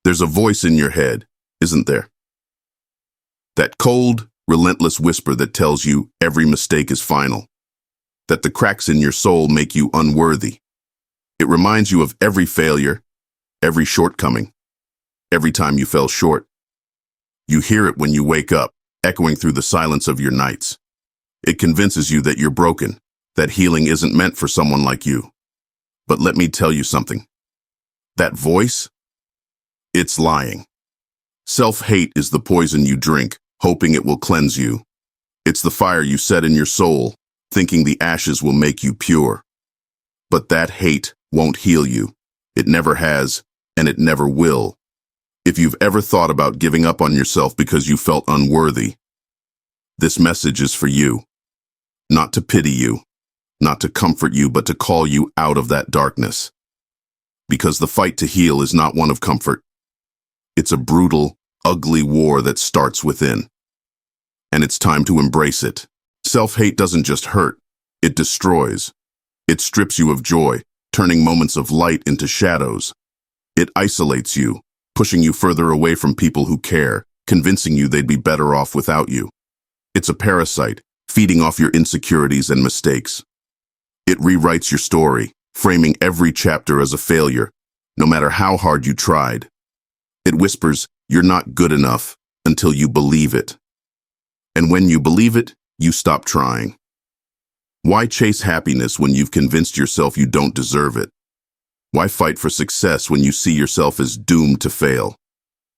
There's a voice in your head, isn't there? That cold, relentless whisper that tells you every mistake is final, that the cracks in your soul make you unworthy. It reminds you of every failure, every shortcoming, every time you fell short. You hear it when you wake up, echoing through the silence of your nights. It convinces you that you're broken, that healing isn't meant for someone like you. But let me tell you something. That voice, it's lying. Self-hate is the poison you drink, hoping it will cleanse you. It's the fire you set in your soul, thinking the ashes will make you pure. But that hate won't heal you. It never has, and it never will. If you've ever thought about giving up on yourself because you felt unworthy, this message is for you. Not to pity you, not to comfort you, but to call you out of that darkness. Because the fight to heal is not one of comfort. It's a brutal, ugly war that starts within. And it's time to embrace it. Self-hate doesn't just hurt, it destroys. It strips you of joy, turning moments of light into shadows. It isolates you, pushing you further away from people who care, convincing you they'd be better off without you. It's a parasite, feeding off your insecurities and mistakes. It rewrites your story, framing every chapter as a failure, no matter how hard you tried. It whispers, "You're not good enough," until you believe it. And when you believe it, you stop trying. Why chase happiness when you've convinced yourself you don't deserve it? Why fight for success when you see yourself as doomed to fail?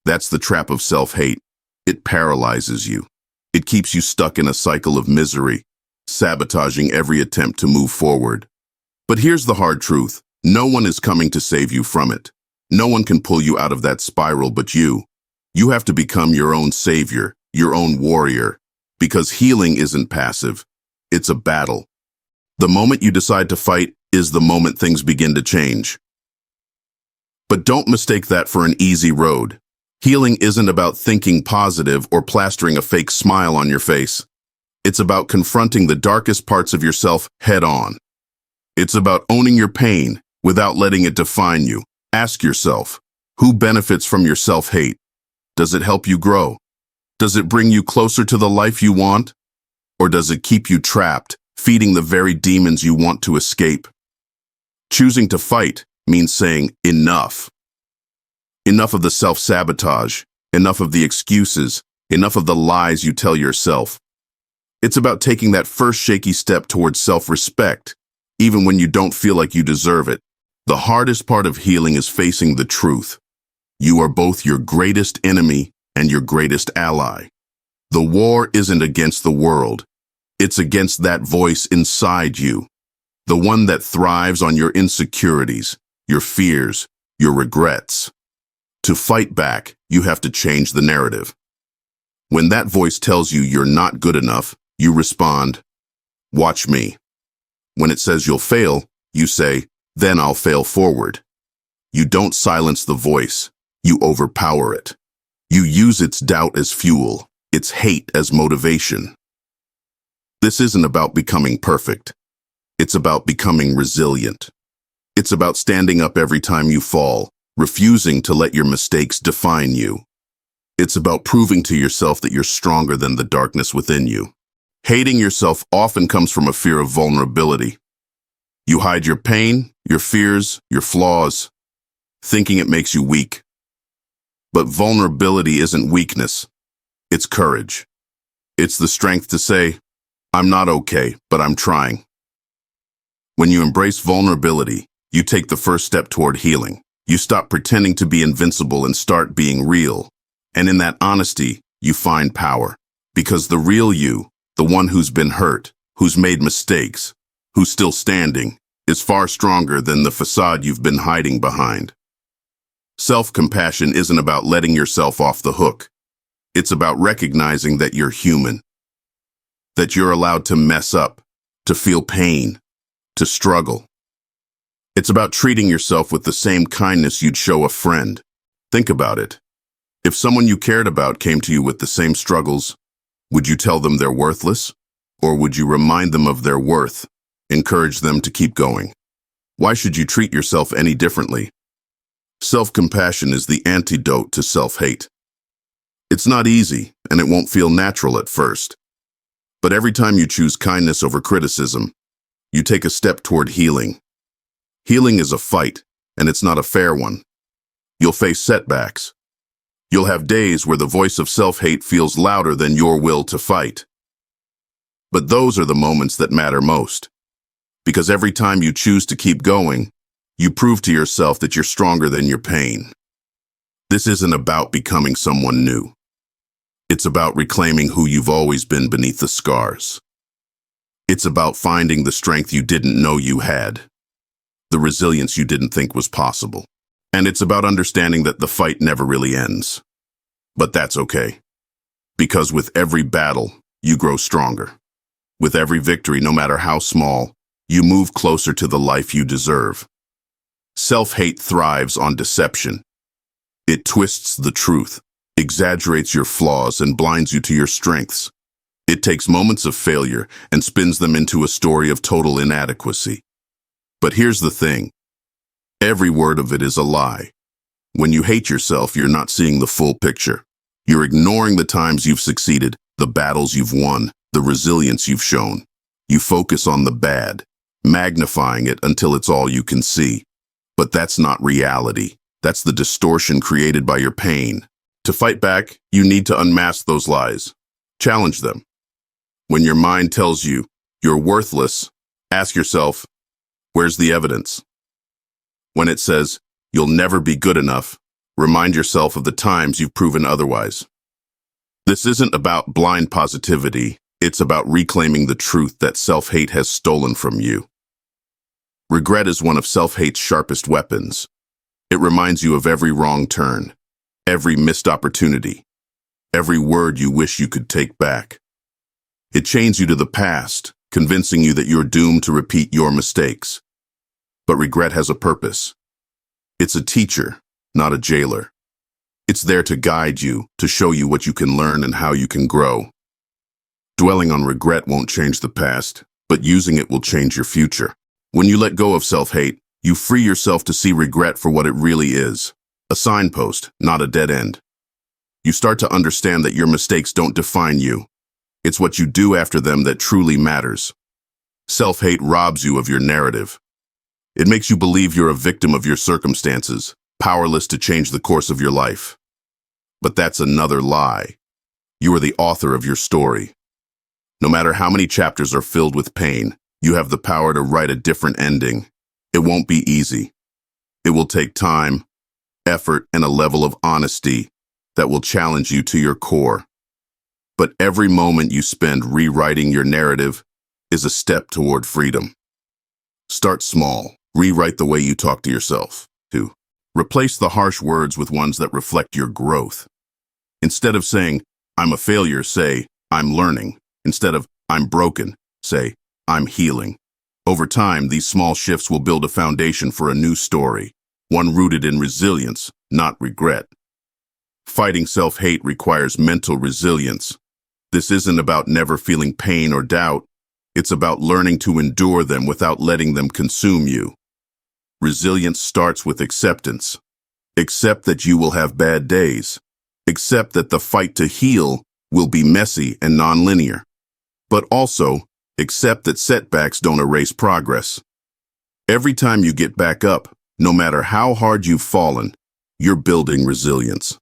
That's the trap of self-hate. It paralyzes you. It keeps you stuck in a cycle of misery, sabotaging every attempt to move forward. But here's the hard truth. No one is coming to save you from it. No one can pull you out of that spiral but you. You have to become your own savior, your own warrior, because healing isn't passive. It's a battle. The moment you decide to fight is the moment things begin to change. But don't mistake that for an easy road. Healing isn't about thinking positive or plastering a fake smile on your face. It's about confronting the darkest parts of yourself head on. It's about owning your pain without letting it define you. Ask yourself, who benefits from your self-hate? Does it help you grow? Does it bring you closer to the life you want? Or does it keep you trapped, feeding the very demons you want to escape? Choosing to fight means saying enough. Enough of the self-sabotage, enough of the excuses, enough of the lies you tell yourself. It's about taking that first shaky step towards self-respect, even when you don't feel like you deserve it. The hardest part of healing is facing the truth. You are both your greatest enemy and your greatest ally. The war isn't against the world. It's against that voice inside you, the one that thrives on your insecurities, your fears, your regrets. To fight back, you have to change the narrative. When that voice tells you you're not good enough, you respond, "Watch me." When it says you'll fail, you say, "Then I'll fail forward." You don't silence the voice, you overpower it. You use its doubt as fuel, its hate as motivation. This isn't about becoming perfect. It's about becoming resilient. It's about standing up every time you fall, refusing to let your mistakes define you. It's about proving to yourself that you're stronger than the darkness within you. Hating yourself often comes from a fear of vulnerability. You hide your pain, your fears, your flaws, thinking it makes you weak. But vulnerability isn't weakness. It's courage. It's the strength to say, "I'm not okay, but I'm trying." When you embrace vulnerability, you take the first step toward healing. You stop pretending to be invincible and start being real. And in that honesty, you find power. Because the real you, the one who's been hurt, who's made mistakes, who's still standing, is far stronger than the facade you've been hiding behind. Self-compassion isn't about letting yourself off the hook. It's about recognizing that you're human, that you're allowed to mess up, to feel pain, to struggle. It's about treating yourself with the same kindness you'd show a friend. Think about it. If someone you cared about came to you with the same struggles, would you tell them they're worthless? Or would you remind them of their worth, encourage them to keep going? Why should you treat yourself any differently? Self-compassion is the antidote to self-hate. It's not easy, and it won't feel natural at first. But every time you choose kindness over criticism, you take a step toward healing. Healing is a fight, and it's not a fair one. You'll face setbacks. You'll have days where the voice of self-hate feels louder than your will to fight. But those are the moments that matter most. Because every time you choose to keep going, you prove to yourself that you're stronger than your pain. This isn't about becoming someone new. It's about reclaiming who you've always been beneath the scars. It's about finding the strength you didn't know you had, the resilience you didn't think was possible. And it's about understanding that the fight never really ends. But that's okay. Because with every battle, you grow stronger. With every victory, no matter how small, you move closer to the life you deserve. Self-hate thrives on deception. It twists the truth, exaggerates your flaws, and blinds you to your strengths. It takes moments of failure and spins them into a story of total inadequacy. But here's the thing. Every word of it is a lie. When you hate yourself, you're not seeing the full picture. You're ignoring the times you've succeeded, the battles you've won, the resilience you've shown. You focus on the bad, magnifying it until it's all you can see. But that's not reality. That's the distortion created by your pain. To fight back, you need to unmask those lies. Challenge them. When your mind tells you you're worthless, ask yourself, where's the evidence? When it says you'll never be good enough, remind yourself of the times you've proven otherwise. This isn't about blind positivity. It's about reclaiming the truth that self-hate has stolen from you. Regret is one of self-hate's sharpest weapons. It reminds you of every wrong turn, every missed opportunity, every word you wish you could take back. It chains you to the past, convincing you that you're doomed to repeat your mistakes. But regret has a purpose. It's a teacher, not a jailer. It's there to guide you, to show you what you can learn and how you can grow. Dwelling on regret won't change the past, but using it will change your future. When you let go of self-hate, you free yourself to see regret for what it really is, a signpost, not a dead end. You start to understand that your mistakes don't define you. It's what you do after them that truly matters. Self-hate robs you of your narrative. It makes you believe you're a victim of your circumstances, powerless to change the course of your life. But that's another lie. You are the author of your story. No matter how many chapters are filled with pain, you have the power to write a different ending. It won't be easy. It will take time, effort, and a level of honesty that will challenge you to your core. But every moment you spend rewriting your narrative is a step toward freedom. Start small. Rewrite the way you talk to yourself. 2. Replace the harsh words with ones that reflect your growth. Instead of saying, I'm a failure, say, I'm learning. Instead of, I'm broken, say, I'm healing. Over time, these small shifts will build a foundation for a new story, one rooted in resilience, not regret. Fighting self-hate requires mental resilience. This isn't about never feeling pain or doubt. It's about learning to endure them without letting them consume you. Resilience starts with acceptance. Accept that you will have bad days. Accept that the fight to heal will be messy and nonlinear. But also, accept that setbacks don't erase progress. Every time you get back up, no matter how hard you've fallen, you're building resilience.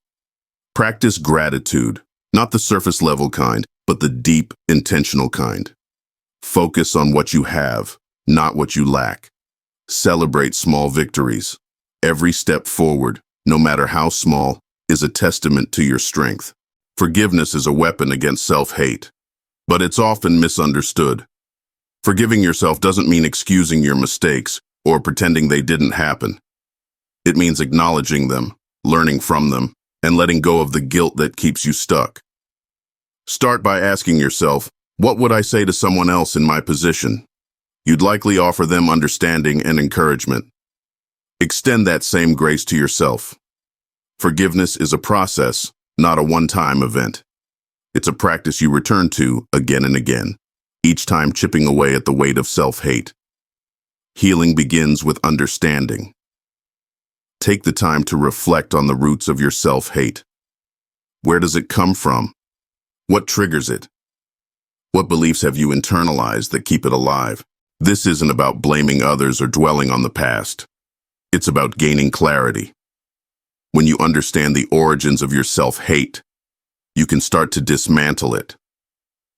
Practice gratitude, not the surface level kind, but the deep, intentional kind. Focus on what you have, not what you lack. Celebrate small victories. Every step forward, no matter how small, is a testament to your strength. Forgiveness is a weapon against self-hate, but it's often misunderstood. Forgiving yourself doesn't mean excusing your mistakes or pretending they didn't happen. It means acknowledging them, learning from them, and letting go of the guilt that keeps you stuck. Start by asking yourself, what would I say to someone else in my position? You'd likely offer them understanding and encouragement. Extend that same grace to yourself. Forgiveness is a process, not a one-time event. It's a practice you return to again and again, each time chipping away at the weight of self-hate. Healing begins with understanding. Take the time to reflect on the roots of your self-hate. Where does it come from? What triggers it? What beliefs have you internalized that keep it alive? This isn't about blaming others or dwelling on the past. It's about gaining clarity. When you understand the origins of your self-hate, you can start to dismantle it.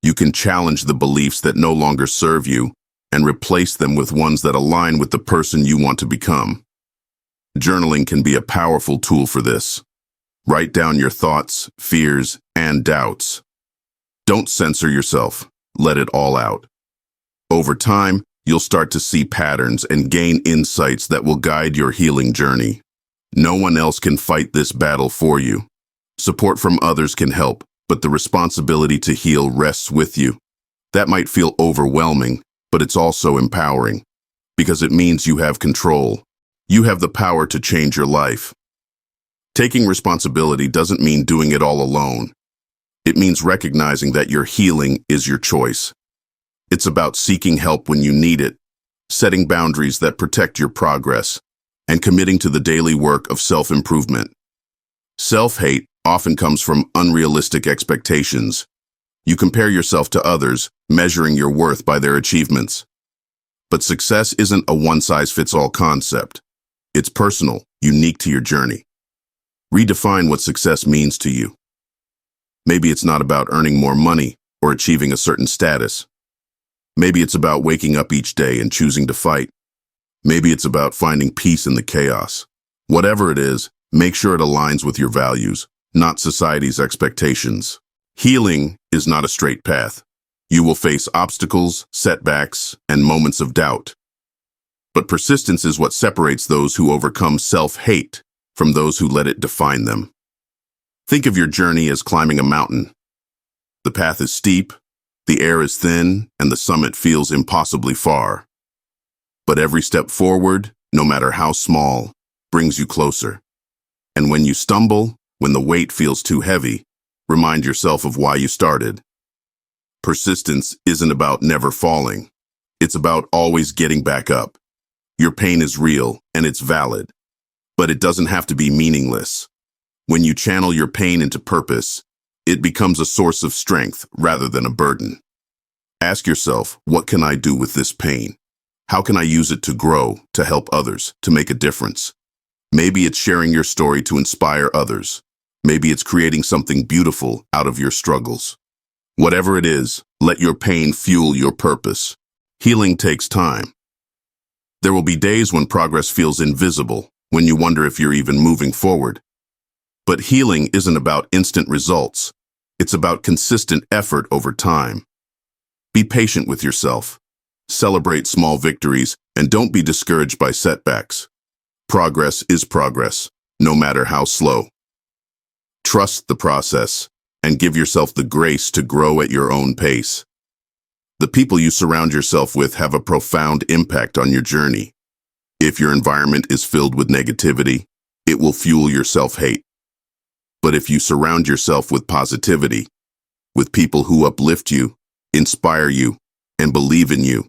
You can challenge the beliefs that no longer serve you and replace them with ones that align with the person you want to become. Journaling can be a powerful tool for this. Write down your thoughts, fears, and doubts. Don't censor yourself. Let it all out. Over time, you'll start to see patterns and gain insights that will guide your healing journey. No one else can fight this battle for you. Support from others can help, but the responsibility to heal rests with you. That might feel overwhelming, but it's also empowering, because it means you have control. You have the power to change your life. Taking responsibility doesn't mean doing it all alone. It means recognizing that your healing is your choice. It's about seeking help when you need it, setting boundaries that protect your progress, and committing to the daily work of self-improvement. Self-hate often comes from unrealistic expectations. You compare yourself to others, measuring your worth by their achievements. But success isn't a one-size-fits-all concept. It's personal, unique to your journey. Redefine what success means to you. Maybe it's not about earning more money or achieving a certain status. Maybe it's about waking up each day and choosing to fight. Maybe it's about finding peace in the chaos. Whatever it is, make sure it aligns with your values, not society's expectations. Healing is not a straight path. You will face obstacles, setbacks, and moments of doubt. But persistence is what separates those who overcome self-hate from those who let it define them. Think of your journey as climbing a mountain. The path is steep, the air is thin, and the summit feels impossibly far. But every step forward, no matter how small, brings you closer. And when you stumble, when the weight feels too heavy, remind yourself of why you started. Persistence isn't about never falling. It's about always getting back up. Your pain is real, and it's valid. But it doesn't have to be meaningless. When you channel your pain into purpose, it becomes a source of strength rather than a burden. Ask yourself, what can I do with this pain? How can I use it to grow, to help others, to make a difference? Maybe it's sharing your story to inspire others. Maybe it's creating something beautiful out of your struggles. Whatever it is, let your pain fuel your purpose. Healing takes time. There will be days when progress feels invisible, when you wonder if you're even moving forward. But healing isn't about instant results. It's about consistent effort over time. Be patient with yourself. Celebrate small victories, and don't be discouraged by setbacks. Progress is progress, no matter how slow. Trust the process, and give yourself the grace to grow at your own pace. The people you surround yourself with have a profound impact on your journey. If your environment is filled with negativity, it will fuel your self-hate. But if you surround yourself with positivity, with people who uplift you, inspire you, and believe in you,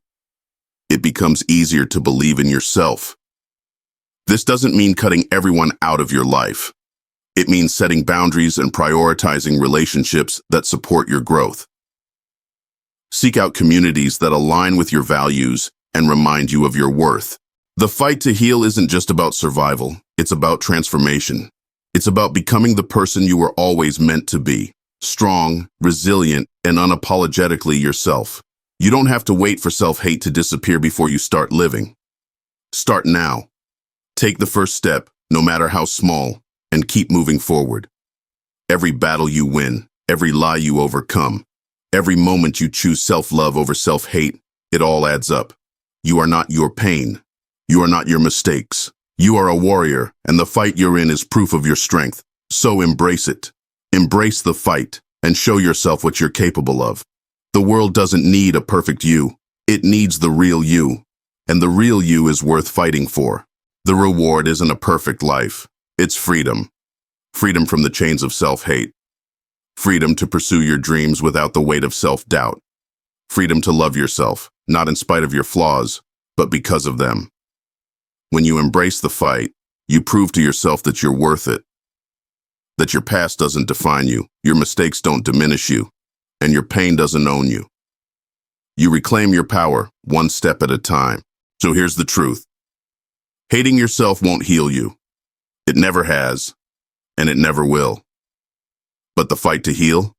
it becomes easier to believe in yourself. This doesn't mean cutting everyone out of your life. It means setting boundaries and prioritizing relationships that support your growth. Seek out communities that align with your values and remind you of your worth. The fight to heal isn't just about survival, it's about transformation. It's about becoming the person you were always meant to be, strong, resilient, and unapologetically yourself. You don't have to wait for self-hate to disappear before you start living. Start now. Take the first step, no matter how small, and keep moving forward. Every battle you win, every lie you overcome, every moment you choose self-love over self-hate, it all adds up. You are not your pain. You are not your mistakes. You are a warrior, and the fight you're in is proof of your strength. So embrace it. Embrace the fight, and show yourself what you're capable of. The world doesn't need a perfect you. It needs the real you. And the real you is worth fighting for. The reward isn't a perfect life. It's freedom. Freedom from the chains of self-hate. Freedom to pursue your dreams without the weight of self-doubt. Freedom to love yourself, not in spite of your flaws, but because of them. When you embrace the fight, You prove to yourself that you're worth it, that your past doesn't define you, your mistakes don't diminish you, and your pain doesn't own you. You reclaim your power one step at a time. So here's the truth. Hating yourself won't heal you. It never has, and it never will. But the fight to heal?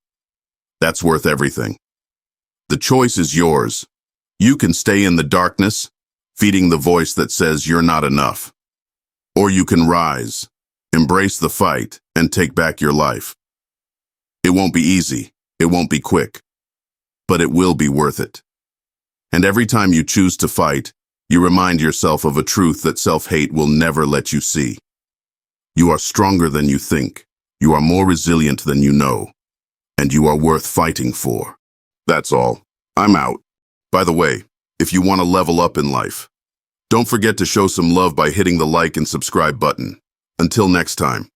That's worth everything. The choice is yours. You can stay in the darkness, feeding the voice that says you're not enough. Or you can rise, embrace the fight, and take back your life. It won't be easy, it won't be quick, but it will be worth it. And every time you choose to fight, you remind yourself of a truth that self-hate will never let you see. You are stronger than you think, you are more resilient than you know, and you are worth fighting for. That's all. I'm out. By the way, if you want to level up in life, don't forget to show some love by hitting the like and subscribe button. Until next time.